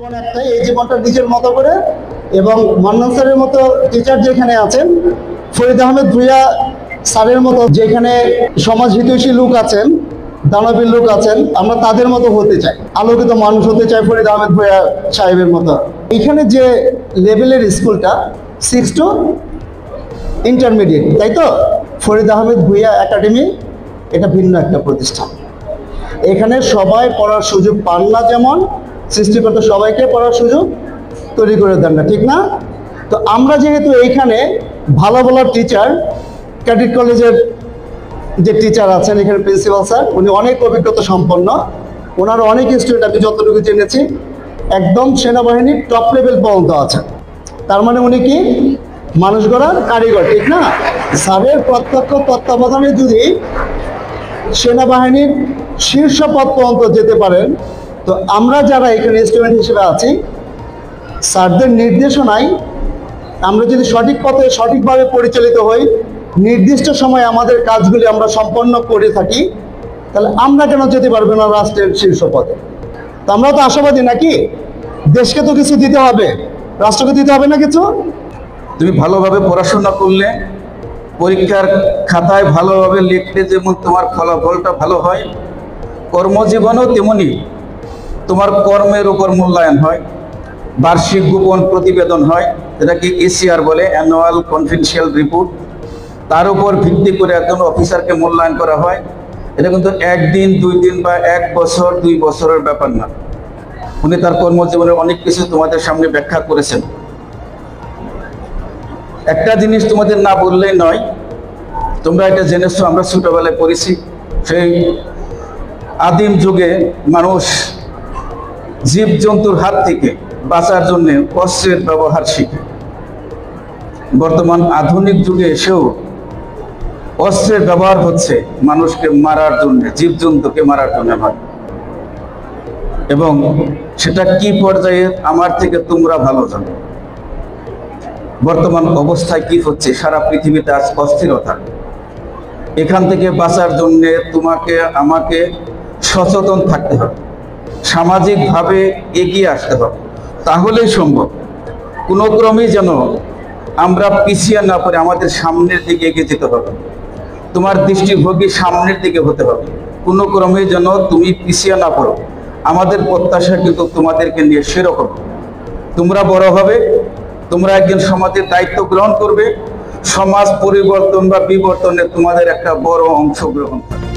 জীবন একটাই, এই জীবনটা নিজের মতো করে। এবং মান্নান স্যারের মতো টিচার যেখানে আছেন, ফরিদ আহমেদ ভূঁইয়া স্যারের মতো যেখানে সমাজ হিতৈষী লোক আছেন, দানবীর লোক আছেন, আমরা তাদের মতো হতে চাই, আলোকিত মানুষ হতে চাই ফরিদ আহমেদ ভূঁইয়া সাহেবের মতো। এখানে যে লেভেলের স্কুলটা 6 to ইন্টারমিডিয়েট, তাই তো? ফরিদ আহমেদ ভূঁইয়া একাডেমি এটা ভিন্ন একটা প্রতিষ্ঠান। এখানে সবাই পড়ার সুযোগ পান না, যেমন সৃষ্টিকর্তা সবাইকে পড়ার সুযোগ তৈরি করে দেন না, ঠিক না? তো আমরা যেহেতু এইখানে ভালো ভালো টিচার, ক্যাডেট কলেজের যে টিচার আছেন এখানে প্রিন্সিপাল স্যার, উনি অনেক অভিজ্ঞতা সম্পন্ন, ওনার অনেক স্টুডেন্ট আমি যতটুকু জেনেছি একদম সেনাবাহিনীর টপ লেভেল পর্যন্ত আছে। তার মানে উনি কি মানুষ গড়ার কারিগর, ঠিক না? স্যারের প্রত্যক্ষ তত্ত্বাবধানে যদি সেনাবাহিনীর শীর্ষ পদ পর্যন্ত যেতে পারেন, তো আমরা যারা এখানে স্টুডেন্ট হিসেবে আছি, স্যারদের নির্দেশনায় আমরা যদি সঠিক পথে সঠিকভাবে পরিচালিত হই, নির্দিষ্ট সময়ে আমাদের কাজগুলি আমরা সম্পন্ন করে থাকি, তাহলে আমরা কেন যেতে পারবো না রাষ্ট্রের শীর্ষ পদে? তো আমরা তো আশাবাদী নাকি? দেশকে তো কিছু দিতে হবে, রাষ্ট্রকে দিতে হবে না কিছু? তুমি ভালোভাবে পড়াশোনা করলে, পরীক্ষার খাতায় ভালোভাবে লিখলে যেমন তোমার ফলাফলটা ভালো হয়, কর্মজীবনেও তেমনি তোমার কর্মের উপর মূল্যায়ন হয়। বার্ষিক গোপন প্রতিবেদন হয়, যেটাকে এসিআর বলে, অ্যানুয়াল কনফিডেন্সিয়াল রিপোর্ট। তার উপর ভিত্তি করে একজন অফিসারকে মূল্যায়ন করা হয়। এটা কিন্তু একদিন, 2 দিন বা 1 বছর, 2 বছরের ব্যাপার না। উনি তার কর্মজীবনের অনেক কিছু তোমাদের সামনে ব্যাখ্যা করেছেন। একটা জিনিস তোমাদের না বললেই নয়, তোমরা এটা জেনেছো, আমরা ছোটবেলায় পড়েছি, সেই আদিম যুগে মানুষ জীবজন্তুর হাত থেকে বাঁচার জন্য অস্ত্রের ব্যবহার শিখে। বর্তমান আধুনিক যুগে এসেও অস্ত্রের ব্যবহার হচ্ছে মানুষকে মারার জন্য, জীবজন্তুকে মারার জন্য হয়। এবং সেটা কি পর্যায়ে আমার থেকে তোমরা ভালো জানো। বর্তমান অবস্থায় কি হচ্ছে, সারা পৃথিবীতে আজ অস্থিরতা। এখান থেকে বাঁচার জন্য তোমাকে আমাকে সচেতন থাকতে হবে, সামাজিকভাবে এগিয়ে আসতে হবে, তাহলেই সম্ভব। কোনো ক্রমেই যেন আমরা পিছিয়ে না পড়ে আমাদের সামনের দিকে এগিয়ে যেতে হবে। তোমার দৃষ্টিভঙ্গি সামনের দিকে হতে হবে, কোনো ক্রমেই যেন তুমি পিছিয়ে না পড়ো। আমাদের প্রত্যাশা কিন্তু তোমাদেরকে নিয়ে সেরকম। তোমরা বড় হবে, তোমরা একজন সমাজের দায়িত্ব গ্রহণ করবে, সমাজ পরিবর্তন বা বিবর্তনে তোমাদের একটা বড় অংশগ্রহণ থাকবে।